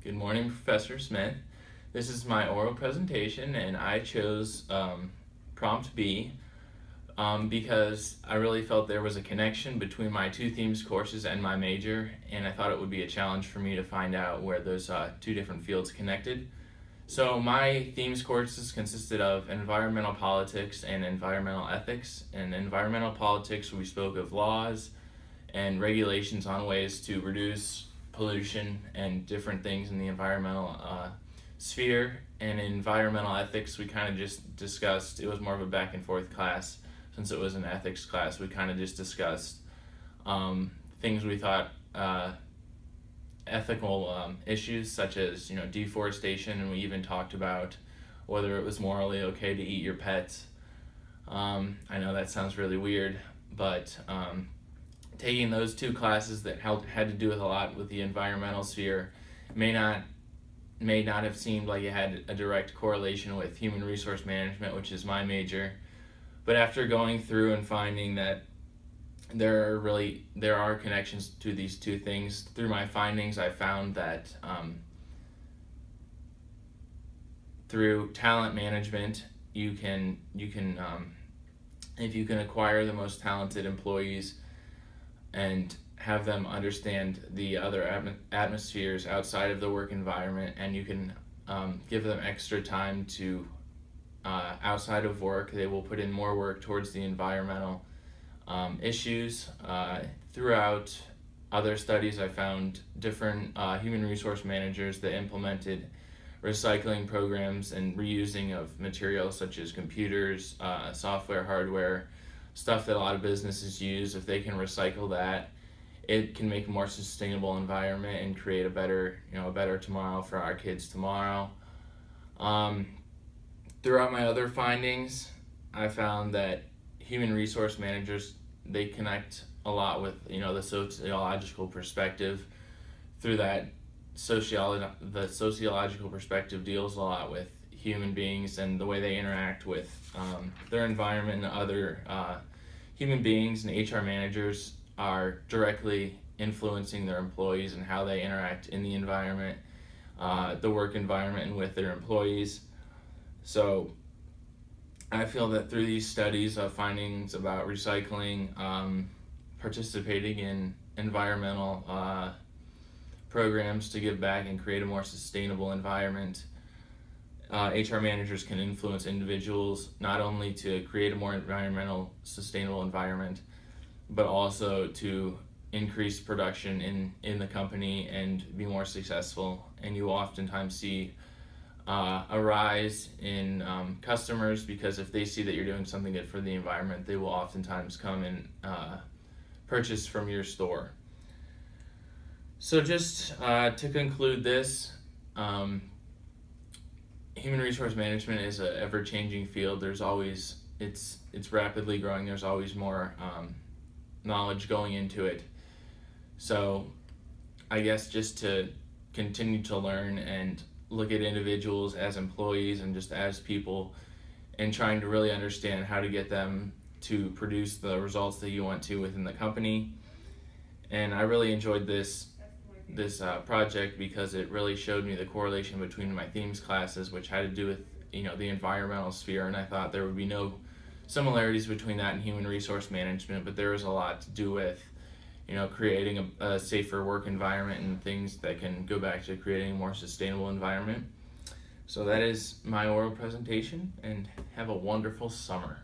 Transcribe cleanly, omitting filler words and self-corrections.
Good morning, Professor Smith. This is my oral presentation, and I chose prompt B because I really felt there was a connection between my two themes courses and my major, and I thought it would be a challenge for me to find out where those two different fields connected. So my themes courses consisted of environmental politics and environmental ethics. In environmental politics, we spoke of laws and regulations on ways to reduce pollution and different things in the environmental sphere. And in environmental ethics, we kind of just discussed, it was more of a back and forth class. Since it was an ethics class, we kind of just discussed things we thought ethical issues, such as deforestation, and we even talked about whether it was morally okay to eat your pets. I know that sounds really weird, but taking those two classes that had to do with a lot with the environmental sphere may not have seemed like it had a direct correlation with human resource management, which is my major. But after going through and finding that there are connections to these two things, through my findings I found that through talent management you can if you can acquire the most talented employees and have them understand the other atmospheres outside of the work environment, and you can give them extra time to outside of work, they will put in more work towards the environmental issues. Throughout other studies, I found different human resource managers that implemented recycling programs and reusing of materials such as computers, software, hardware, stuff that a lot of businesses use. If they can recycle that, it can make a more sustainable environment and create a better tomorrow for our kids tomorrow. Throughout my other findings, I found that human resource managers, they connect a lot with the sociological perspective. Through that, the sociological perspective deals a lot with human beings and the way they interact with their environment and other human beings, and HR managers are directly influencing their employees and how they interact in the environment, the work environment, and with their employees. So I feel that through these studies of findings about recycling, participating in environmental programs to give back and create a more sustainable environment, HR managers can influence individuals not only to create a more environmental sustainable environment, but also to increase production in the company and be more successful. And you oftentimes see a rise in customers, because if they see that you're doing something good for the environment, they will oftentimes come and purchase from your store. So just to conclude this, human resource management is an ever-changing field. It's rapidly growing. There's always more knowledge going into it. So I guess just to continue to learn and look at individuals as employees and just as people, and trying to really understand how to get them to produce the results that you want to within the company. And I really enjoyed this project because it really showed me the correlation between my themes classes, which had to do with the environmental sphere, and I thought there would be no similarities between that and human resource management, but there was a lot to do with creating a safer work environment and things that can go back to creating a more sustainable environment. So that is my oral presentation, and have a wonderful summer.